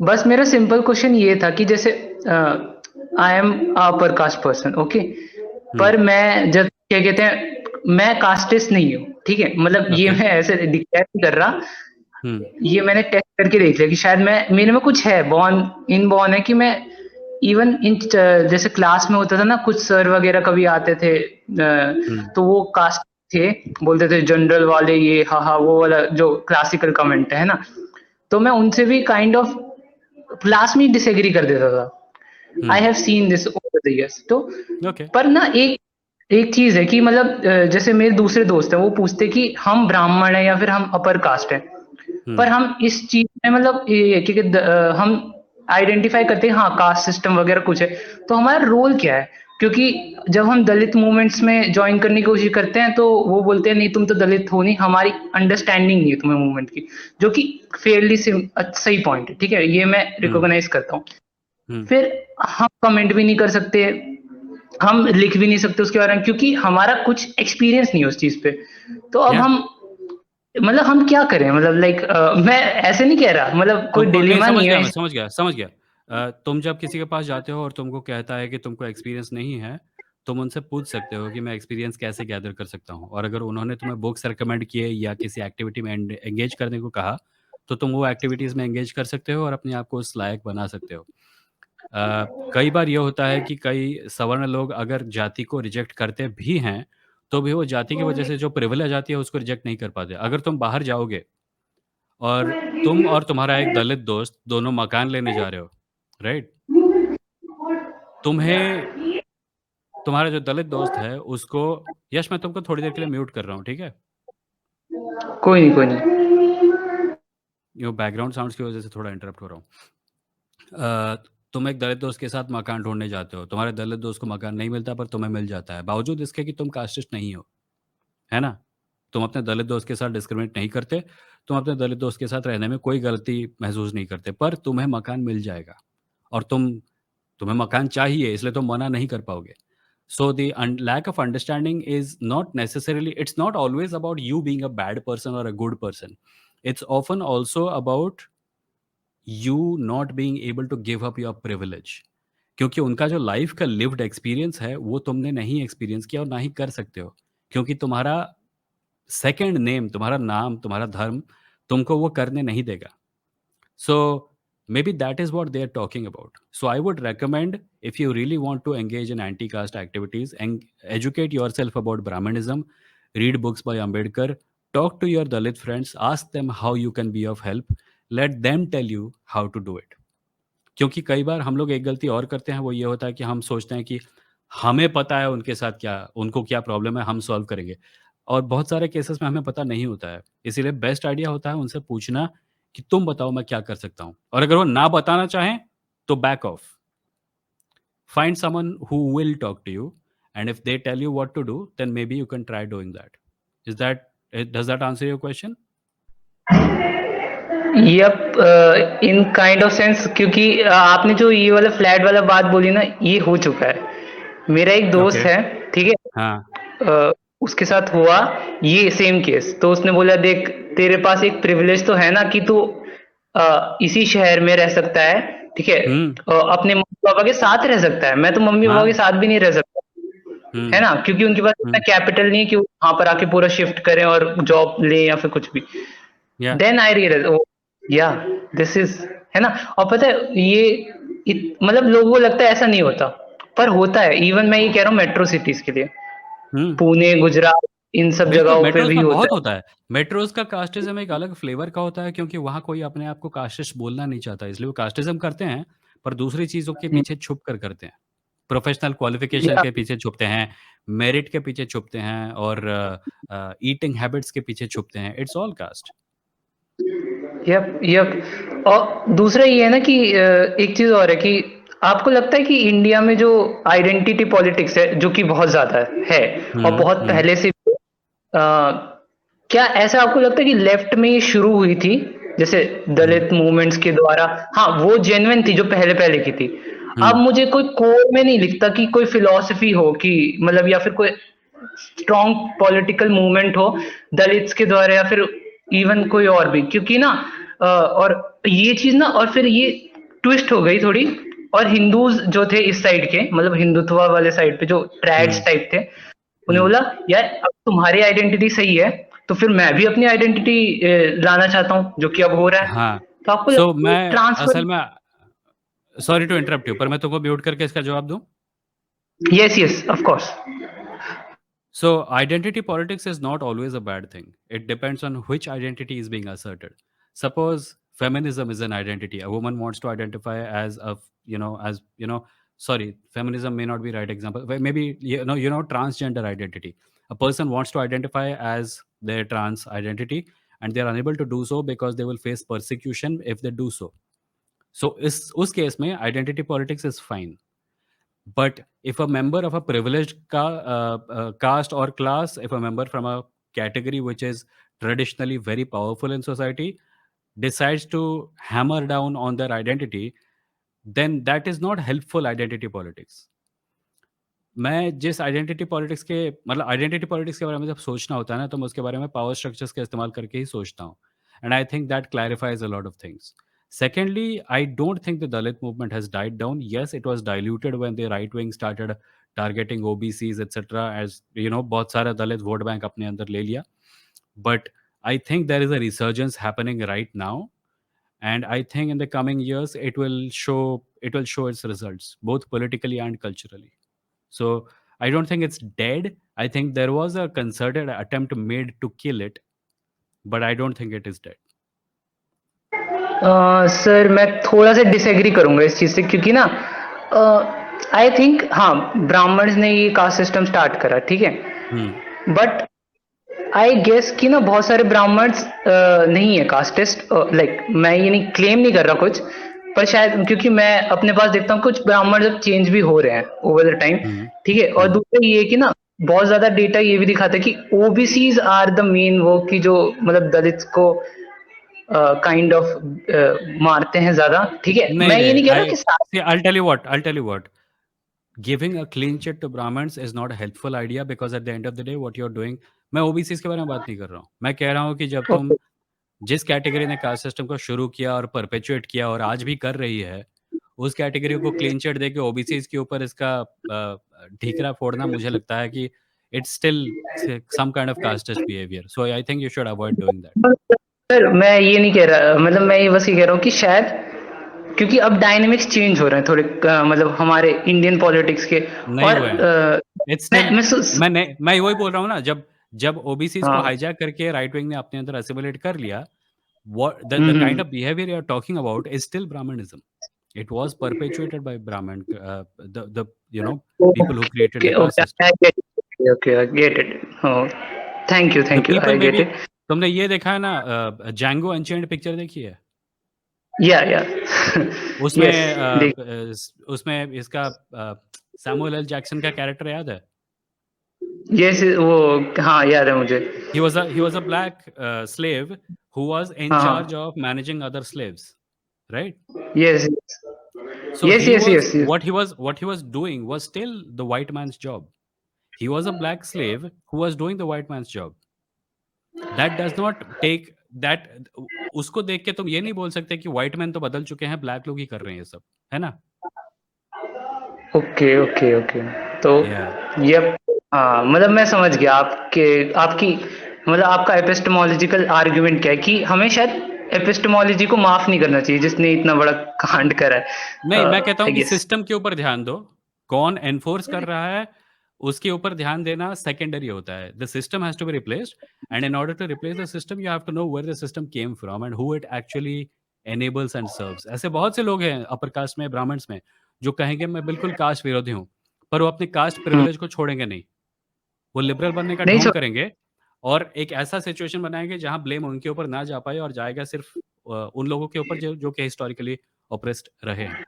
बस मेरा simple question ये था कि जैसे I am upper caste person, okay, पर मैं जब क्या कहते हैं मैं कास्टिस्ट नहीं हूँ, ठीक है, मतलब ये ओके। मैं ऐसे डिक्लेयर नहीं कर रहा, हम्म ये मैंने टेस्ट करके देख लिया कि शायद मैं मेरे में कुछ है, बॉर्न इन बॉर्न है कि मैं इवन इन जैसे क्लास में होता था ना, कुछ सर वगैरह कभी आते थे हम्म तो वो कास्ट थे, बोलते थे जनरल वाले ये हाँ हाँ वो वाला जो क्लासिकल कमेंट है ना, तो मैं उनसे भी काइंड ऑफ क्लास में डिसएग्री कर देता था। I hmm. Have seen this over the years. तो ओके। पर ना एक एक चीज है कि मतलब जैसे मेरे दूसरे दोस्त हैं वो पूछते कि हम ब्राह्मण हैं या फिर हम अपर कास्ट हैं, पर हम्म हम इस चीज में मतलब ये क्योंकि हम आइडेंटिफाई करते हैं हाँ कास्ट सिस्टम वगैरह कुछ है, तो हमारा रोल क्या है, क्योंकि जब हम दलित मूवमेंट्स में ज्वाइन करने की कोशिश करते हैं तो वो बोलते हैं नहीं तुम तो दलित हो नहीं, हमारी अंडरस्टैंडिंग नहीं है तुम्हें मूवमेंट की, जो कि फेयरली सही पॉइंट है, ठीक है, ये मैं हम्म रिकॉग्नाइज करता हूँ। हम्म। फिर हम कमेंट भी नहीं कर सकते, हम लिख भी नहीं सकते उसके बारे में क्योंकि हमारा कुछ एक्सपीरियंस नहीं है उस चीज पे। तो अब या हम मतलब हम क्या करें, मतलब लाइक मैं ऐसे नहीं कह रहा, मतलब कोई तुमको नहीं, डिलेमा समझ नहीं गया, है मैं समझ गया, समझ गया। तुम जब किसी के पास जाते हो और तुमको कहता है कि तुमको एक्सपीरियंस नहीं है, तुम उनसे पूछ सकते हो कि मैं एक्सपीरियंस कैसे गैदर कर सकता हूँ, और अगर उन्होंने तुम्हें बुक्स रिकमेंड किए या किसी एक्टिविटी में एंगेज करने को कहा, तो तुम वो एक्टिविटीज़ में एंगेज कर सकते हो और अपने आप को उस लायक बना सकते हो। कई बार ये होता है कि कई सवर्ण लोग अगर जाति को रिजेक्ट करते भी हैं, तो भी वो जाति की वजह से जो प्रिविलेज आती है उसको रिजेक्ट नहीं कर पाते। अगर तुम बाहर जाओगे और तुम और तुम्हारा एक दलित दोस्त दोनों मकान लेने जा रहे हो, राइट? तुम्हें तुम्हारा जो दलित दोस्त है उसको, यश मैं तुमको थोड़ी देर के लिए म्यूट कर रहा हूँ, ठीक है? कोई नहीं कोई नहीं। ये बैकग्राउंड साउंड्स की वजह से थोड़ा इंटरप्ट हो रहा हूँ। अ, तुम एक दलित दोस्त के साथ मकान ढूंढने जाते हो, तुम्हारे दलित दोस्त को मकान नहीं मिलता पर तुम्हें मिल जाता है, बावजूद इसके कि तुम कास्टिस्ट नहीं हो, है ना? तुम अपने दलित दोस्त के साथ डिस्क्रिमिनेट नहीं करते, तुम अपने दलित दोस्त के साथ रहने में कोई गलती महसूस नहीं करते, पर तुम्हें मकान मिल जाएगा, और तुम्हें मकान चाहिए इसलिए तुम मना नहीं कर पाओगे। So the lack of understanding is not necessarily, it's not always about you being a bad person or a good person. It's often also about you not being able to give up your privilege. क्योंकि उनका जो life का lived experience है वो तुमने नहीं experience किया और ना ही कर सकते हो, क्योंकि तुम्हारा सेकंड नेम, तुम्हारा नाम, तुम्हारा धर्म तुमको वो करने नहीं देगा। So maybe that is what they are talking about. So I would recommend, if you really want to engage in anti-caste activities and educate yourself about Brahmanism, read books by Ambedkar, talk to your Dalit friends, ask them how you can be of help, let them tell you how to do it. क्योंकि कई बार हम लोग एक गलती और करते हैं, वो ये होता है कि हम सोचते हैं कि हमें पता है उनके साथ क्या, उनको क्या प्रॉब्लम है, हम सॉल्व करेंगे, और बहुत सारे केसेस में हमें पता नहीं होता है। इसीलिए बेस्ट आइडिया होता है उनसे पूछना कि तुम बताओ मैं क्या कर सकता हूँ, और अगर वो ना बताना चाहें तो back off, find someone who will talk to you, and if they tell you what to do then maybe you can try doing that. Is that, does that answer your question? Yup, in kind of sense, क्योंकि आपने जो ये वाला flat वाला बात बोली ना, ये हो चुका है। मेरा एक ओके। दोस्त है, ठीक है, हाँ। उसके साथ हुआ ये सेम केस, तो उसने बोला देख तेरे पास एक प्रिविलेज तो है ना कि तू इसी शहर में रह सकता है, ठीक है, हम्म। अपने मम्मी पापा के साथ रह सकता है, मैं तो मम्मी पापा के हाँ। साथ भी नहीं रह सकता, है हम्म ना, क्योंकि उनके पास इतना हम्म। कैपिटल नहीं है कि वो वहां पर आके पूरा शिफ्ट करें और जॉब ले या फिर कुछ भी। या देन आई रियलाइज ओ या दिस इज, है ना, और पता है ये मतलब लोगों को लगता है ऐसा नहीं होता, पर होता है, इवन मैं ये कह रहा हूँ मेट्रो सिटीज के लिए, हम्म। पुणे गुजरात इन सब बिल्कुल, जगहों पे मेट्रोज़ भी में बहुत होता होता है। मेट्रोज़ का कास्टिज़्म एक अलग फ्लेवर का होता है, क्योंकि वहाँ कोई अपने आप को कास्टिस्ट बोलना नहीं चाहता, इसलिए वो कास्टिज़्म करते हैं, पर दूसरी चीज़ों के है। पीछे छुप कर करते हैं। प्रोफ़ेशनल क्वालिफ़िकेशन या के पीछे छुपते हैं, मेरिट के पीछे छुपते हैं, और ईटिंग हैबिट्स के पीछे छुपते हैं। It's all caste. Yup yup, और दूसरा ये है ना कि एक चीज और है कि आपको लगता है कि इंडिया में जो आइडेंटिटी पॉलिटिक्स है जो कि बहुत ज्यादा है और हुँ, बहुत हुँ, पहले से भी है, क्या ऐसा आपको लगता है कि लेफ्ट में ये शुरू हुई थी, जैसे हुँ, दलित मूवमेंट्स के द्वारा, हाँ वो जेन्युइन थी जो पहले पहले की थी, अब हुँ। मुझे कोई कोर में नहीं लिखता कि कोई फिलॉसफी हो कि मतलब या फिर कोई स्ट्रॉन्ग पॉलिटिकल मूवमेंट हो दलित्स के द्वारा या फिर इवन कोई और भी, क्योंकि ना और ये चीज ना, और फिर ये ट्विस्ट हो गई थोड़ी, और हिंदूज जो थे इस साइड के, मतलब हिंदुत्व वाले साइड पे जो ट्रैड्स हम्म टाइप थे, उन्हें बोला यार अब तुम्हारी आइडेंटिटी सही है, तो फिर मैं भी अपनी आइडेंटिटी लाना चाहता हूँ, जो कि अब हो रहा है। हाँ तो आपको सो लगता है मैं ट्रांसफर? असल में सॉरी टू इंटरप्ट यू, पर मैं तुमको म्यूट करके इसका जवाब दूं। Yes yes of course. So, identity politics is not always a bad thing. It depends on which identity is being asserted. Suppose feminism is an identity. A woman wants to identify as sorry, feminism may not be right example. But maybe transgender identity. A person wants to identify as their trans identity, and they are unable to do so because they will face persecution if they do so. So, is us case mein identity politics is fine. But if a member of a privileged caste or class, if a member from a category which is traditionally very powerful in society decides to hammer down on their identity, then that is not helpful identity politics. मैं जिस identity politics के मतलब identity politics के बारे में जब सोचना होता है ना, तो मैं उसके बारे में पावर स्ट्रक्चर्स का इस्तेमाल करके ही सोचता हूँ, and I think that clarifies a lot of things. Secondly, I don't think the Dalit movement has died down. Yes, it was diluted when the right wing started targeting OBCs, etc. As you know, बहुत सारा दलित vote bank अपने अंदर ले लिया. But I think there is a resurgence happening right now, and I think in the coming years it will show its results both politically and culturally. So I don't think it's dead. I think there was a concerted attempt made to kill it, but I don't think it is dead. Sir मैं थोड़ा सा disagree करूंगा इस चीज से, क्योंकि ना I think हाँ, ब्राह्मण्स ने ये कास्ट सिस्टम स्टार्ट करा, ठीक है, Hmm. बट आई गेस कि ना बहुत सारे ब्राह्मण्स नहीं है कास्टिस्ट, लाइक मैं ये नहीं क्लेम नहीं कर रहा कुछ, पर शायद क्योंकि मैं अपने पास देखता हूँ कुछ ब्राह्मण जब चेंज भी हो रहे हैं ओवर द टाइम, Hmm. ठीक है। और Hmm. दूसरा ये कि ना बहुत ज्यादा डेटा ये भी दिखाता है कि ओबीसीज आर द मेन वो, कि जो मतलब दलित को काइंड ऑफ मारते हैं ज्यादा, ठीक है। नहीं मैं ये नहीं नहीं कह रहा I कि see. I'll tell you what. Giving a clean chit to Brahmins is not a helpful idea because at the end of the day, what you're doing. मैं ओबीसी के बारे में बात नहीं कर रहा हूँ. मैं कह रहा हूँ कि जब तुम ओके जिस कैटेगरी ने कास्ट सिस्टम को शुरू किया और परपेचुएट किया और आज भी कर रही है, उस कैटेगरी को क्लीन चिट देके ओबीसीज के ऊपर इसका ढीकरा फोड़ना, मुझे लगता है कि it's still some kind of casteist behaviour. So I think you should avoid doing that. Sir, मैं ये नहीं कह रहा, मतलब मैं ये बस ये कह रहा हूँ कि शायद क्योंकि अब डायनेमिक्स चेंज हो रहे हैं थोड़े, मतलब हमारे इंडियन पॉलिटिक्स के। नहीं और हुए हैं. इट्स मैं स्टिल मैं सु- मैं वही बोल रहा हूँ ना, जब जब ओबीसीज को हाँ। हाईजैक करके राइट विंग ने अपने अंदर असिमुलेट कर लिया, what the kind of behavior you're talking about is still Brahmanism. It was perpetuated by Brahmin, the people who created okay the caste okay system. I get it, okay I get it. The thank you people I get maybe it. तुमने ये देखा है ना, Django Unchained picture देखी है? या yes उसमें देख, उसमें इसका सैमुअल एल जैक्सन का कैरेक्टर याद है? यस वो, हाँ याद है मुझे। He was a black slave who was in charge हाँ of managing other slaves, right? Yes So yes yes yes yes. what he was doing was still the white man's job. He was a black slave who was doing the white man's job. That does not take that. उसको देख के तुम ये नहीं बोल सकते कि white man तो बदल चुके हैं, ब्लैक लोग ही कर रहे हैं ये सब, है ना? Okay okay okay. तो या ये, हाँ मतलब मैं समझ गया आपके, आपकी मतलब आपका एपिस्टेमोलॉजिकल आर्गुमेंट क्या है, कि हमें शायद एपिस्टेमोलॉजी को माफ नहीं करना चाहिए जिसने इतना बड़ा कांड करा नहीं, मैं है, कहता हूँ आई कि गेस। सिस्टम के ऊपर ध्यान दो. कौन एनफोर्स कर रहा है उसके ऊपर ध्यान देना सेकेंडरी होता है. The system has to be replaced, and in order to replace the system you have to know where the system came from and who it actually enables and serves. ऐसे बहुत से लोग हैं अपर कास्ट में, Brahmins में, जो कहेंगे मैं बिल्कुल कास्ट विरोधी हूँ, पर वो अपने कास्ट प्रिविलेज को छोड़ेंगे नहीं. वो लिबरल बनने का नहीं ढोंग सर, करेंगे और एक ऐसा सिचुएशन बनाएंगे जहां ब्लेम उनके ऊपर ना जा पाए और जाएगा सिर्फ उन लोगों के ऊपर जो कि हिस्टोरिकली ऑप्रेस्ड रहे हैं.